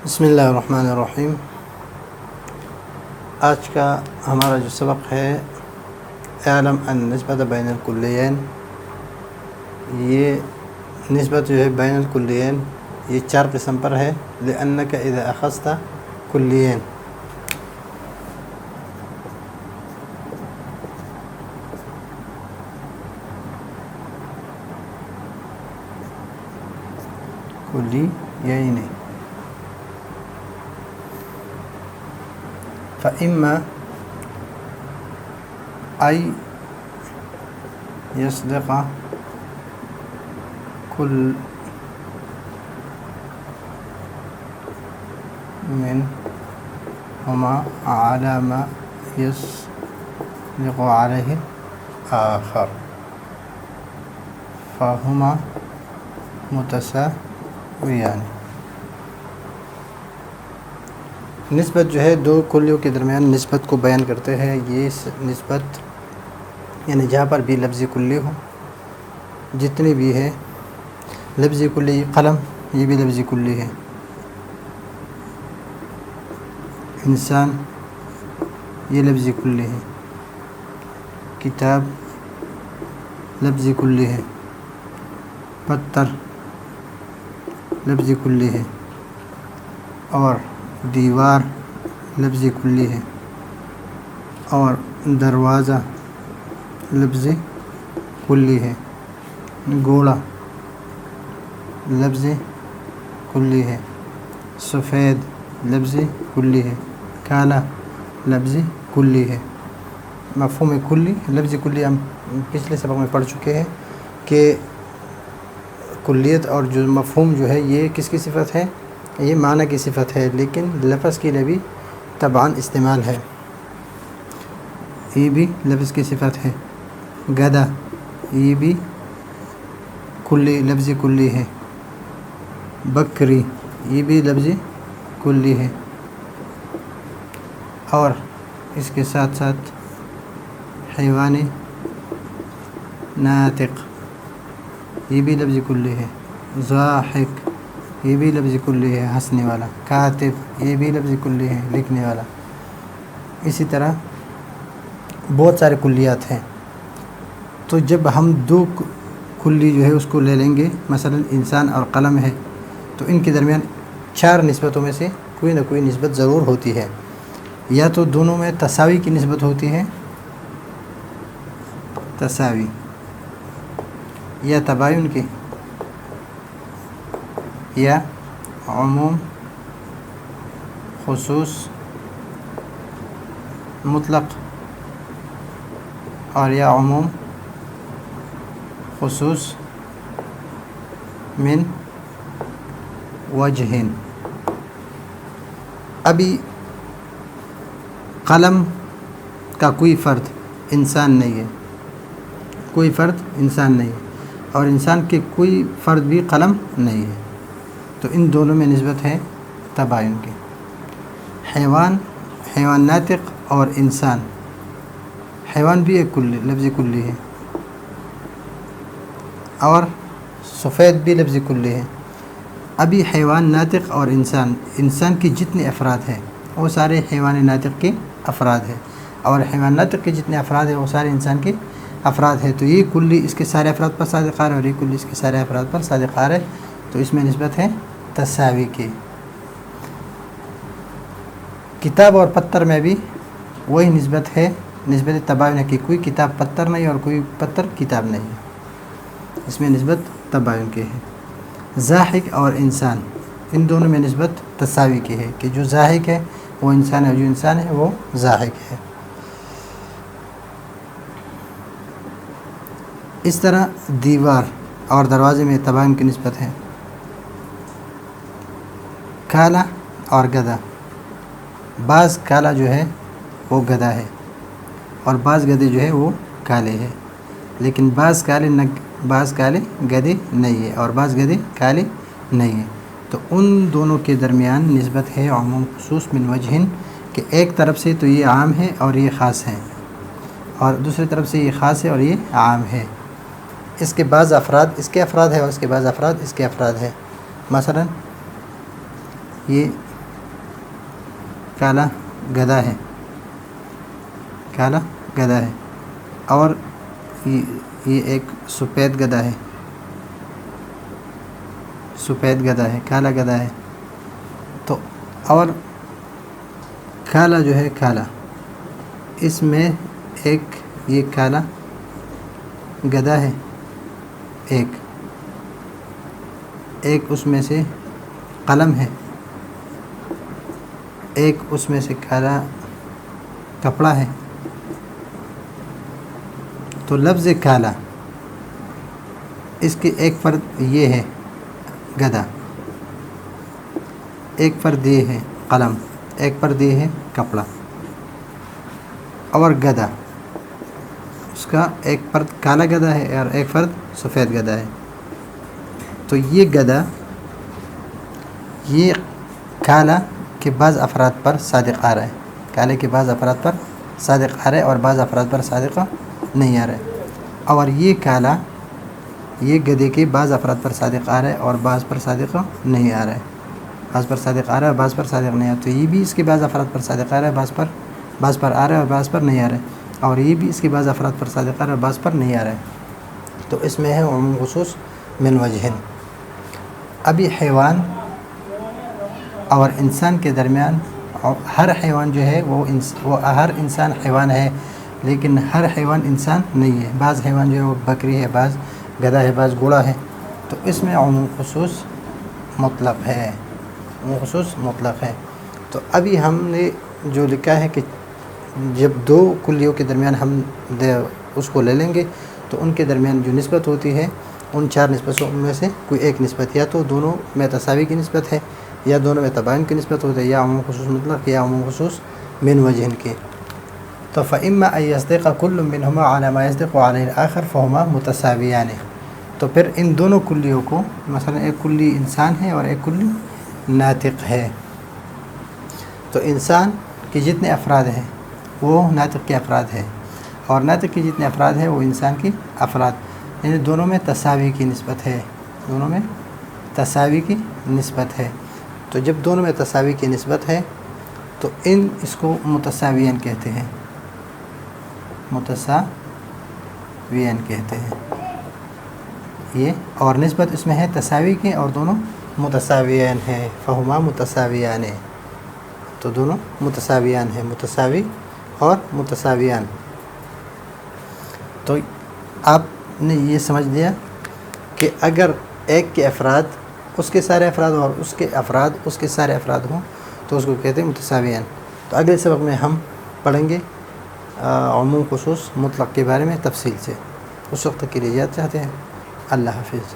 بسم اللہ الرحمن الرحیم۔ آج کا ہمارا جو سبق ہے اعلم ان نسبت بین الکلین، یہ نسبت جو ہے بین الکلین یہ 4 قسم پر ہے۔ لأنک اذا اخذت کلین، کلیین فإما أن يصدق كل منهما على ما يصدق عليه الآخر فهما متساویان۔ نسبت جو ہے دو کلیوں کے درمیان نسبت کو بیان کرتے ہیں۔ یہ نسبت یعنی جہاں پر بھی لفظ کلی ہو، جتنی بھی ہے لفظ کلی، قلم یہ بھی لفظ کلی ہے، انسان یہ لفظ کلی ہے، کتاب لفظ کلی ہے، پتھر لفظ کلی ہے، اور دیوار لفظ کلی ہے، اور دروازہ لفظ کلی ہے، گھوڑا لفظ کلی ہے، سفید لفظ کلی ہے، کالا لفظ کلی ہے۔ مفہوم کلی، لفظ کلی ہم پچھلے سبق میں پڑھ چکے ہیں کہ کلیت اور جو مفہوم جو ہے یہ کس کی صفت ہے؟ یہ معنی کی صفت ہے، لیکن لفظ کے لیے بھی طبعاً استعمال ہے، یہ بھی لفظ کی صفت ہے۔ گدھا یہ بھی کلی لفظ کلی ہے، بکری یہ بھی لفظ کلی ہے، اور اس کے ساتھ ساتھ حیوان ناطق یہ بھی لفظ کلی ہے، ضاحک یہ بھی لفظ کلی ہے، ہنسنے والا، کاتب یہ بھی لفظ کلی ہے، لکھنے والا۔ اسی طرح بہت سارے کلیات ہیں۔ تو جب ہم دو کلی جو ہے اس کو لے لیں گے، مثلا انسان اور قلم ہے، تو ان کے درمیان 4 نسبتوں میں سے کوئی نہ کوئی نسبت ضرور ہوتی ہے، یا تو دونوں میں تساوی کی نسبت ہوتی ہے، تساوی، یا تباین کی، یا عموم خصوص مطلق، اور یا عموم خصوص من وجہ۔ ابھی قلم کا کوئی فرد انسان نہیں ہے، کوئی فرد انسان نہیں ہے، اور انسان کے کوئی فرد بھی قلم نہیں ہے، تو ان دونوں میں نسبت ہے تباین کی۔ حیوان ناطق اور انسان، حیوان بھی ایک کلی لفظ کلی ہے، اور سفید بھی لفظ کلی ہے۔ ابھی حیوان ناطق اور انسان کی جتنے افراد ہیں وہ سارے حیوان ناطق کے افراد ہیں، اور حیوان ناطق کے جتنے افراد ہیں وہ سارے انسان کے افراد ہیں۔ تو یہ کلی اس کے سارے افراد پر صادقار ہے، اور یہ کلی اس کے سارے افراد پر صادقار ہے، تو اس میں نسبت ہے تساوی کی۔ کتاب اور پتھر میں بھی وہی نسبت ہے، نسبت تباین کی۔ کوئی کتاب پتھر نہیں اور کوئی پتھر کتاب نہیں، اس میں نسبت تباین کی ہے۔ ضاحک اور انسان، ان دونوں میں نسبت تساوی کی ہے، کہ جو ضاحک ہے وہ انسان ہے، اور جو انسان ہے وہ ضاحک ہے۔ اس طرح دیوار اور دروازے میں تباین کی نسبت ہے۔ کالا اور گدھا، بعض کالا جو ہے وہ گدھا ہے، اور بعض گدھے جو ہے وہ کالے ہیں، لیکن بعض کالے گدھے نہیں ہے، اور بعض گدھے کالے نہیں ہیں۔ تو ان دونوں کے درمیان نسبت ہے عموم خصوص من وجہ، کہ ایک طرف سے تو یہ عام ہے اور یہ خاص ہے، اور دوسری طرف سے یہ خاص ہے اور یہ عام ہے۔ اس کے بعض افراد اس کے افراد ہے اور اس کے بعض افراد اس کے افراد ہے۔ مثلا یہ کالا گدھا ہے، کالا گدھا ہے، اور یہ ایک سفید گدھا ہے، سفید گدھا ہے، کالا گدھا ہے. تو اور کالا جو ہے کالا، اس میں ایک یہ کالا گدھا ہے، ایک اس میں سے قلم ہے، ایک اس میں سے کالا کپڑا ہے. تو لفظ کالا اس کی ایک فرد یہ ہے گدھا، ایک فرد یہ ہے قلم، ایک فرد یہ ہے کپڑا، اور گدھا اس کا ایک فرد کالا گدھا ہے اور ایک فرد سفید گدھا ہے. تو یہ گدھا یہ کالا کے بعض افراد پر صادق آ رہا ہے، کالے کے بعض افراد پر صادق آ رہا ہے اور بعض افراد پر صادق نہیں آ رہا ہے. اور یہ کالا یہ گدھے کے بعض افراد پر صادق آ رہا ہے اور بعض پر صادق نہیں آ رہا ہے، بعض پر صادق آ رہا ہے اور بعض پر صادق نہیں آ رہا ہے. تو یہ بھی اس کے بعض افراد پر صادق آ رہا ہے، بعض پر آ رہا ہے اور بعض پر نہیں آ رہا ہے، اور یہ بھی اس کے بعض افراد پر صادق آ رہا ہے اور بعض پر نہیں آ رہا ہے. تو اس میں ہے عموم خصوص من وجہن. ابھی حیوان اور انسان کے درمیان ہر حیوان جو ہے وہ ہر انسان حیوان ہے، لیکن ہر حیوان انسان نہیں ہے. بعض حیوان جو ہے وہ بکری ہے، بعض گدھا ہے، بعض گھوڑا ہے. تو اس میں عموم خصوص مطلق ہے، عموم خصوص مطلق ہے. تو ابھی ہم نے جو لکھا ہے کہ جب دو کلیوں کے درمیان ہم اس کو لے لیں گے تو ان کے درمیان جو نسبت ہوتی ہے ان چار نسبتوں میں سے کوئی ایک نسبت یا تو دونوں میں تساوی کی نسبت ہے، یا دونوں میں تباین کی نسبت ہوتی ہے، یا عموم خصوص مطلق یا عموم خصوص من وجہن کی. تو فإما أن يصدق كل منهما على ما يصدق عليه الآخر فهما متساویان. تو پھر ان دونوں کلیوں کو، مثلا ایک کلی انسان ہے اور ایک کلی ناطق ہے، تو انسان کے جتنے افراد ہیں وہ ناطق کے افراد ہیں، اور ناطق کے جتنے افراد ہیں وہ انسان کے افراد، یعنی دونوں میں تساوی کی نسبت ہے، دونوں میں تساوی کی نسبت ہے. تو جب دونوں میں تساوی کی نسبت ہے تو اس کو متساویان کہتے ہیں، متساویان کہتے ہیں. یہ اور نسبت اس میں ہے تساوی کی اور دونوں متساویان ہیں. فہما متساویان، تو دونوں متساویان ہیں، متساوی اور متساویان. تو آپ نے یہ سمجھ لیا کہ اگر ایک کے افراد اس کے سارے افراد اور اس کے افراد اس کے سارے افراد ہوں تو اس کو کہتے ہیں متساویان. تو اگلے سبق میں ہم پڑھیں گے عموم خصوص مطلق کے بارے میں تفصیل سے. اس وقت کے لیے اجازت چاہتے ہیں. اللہ حافظ.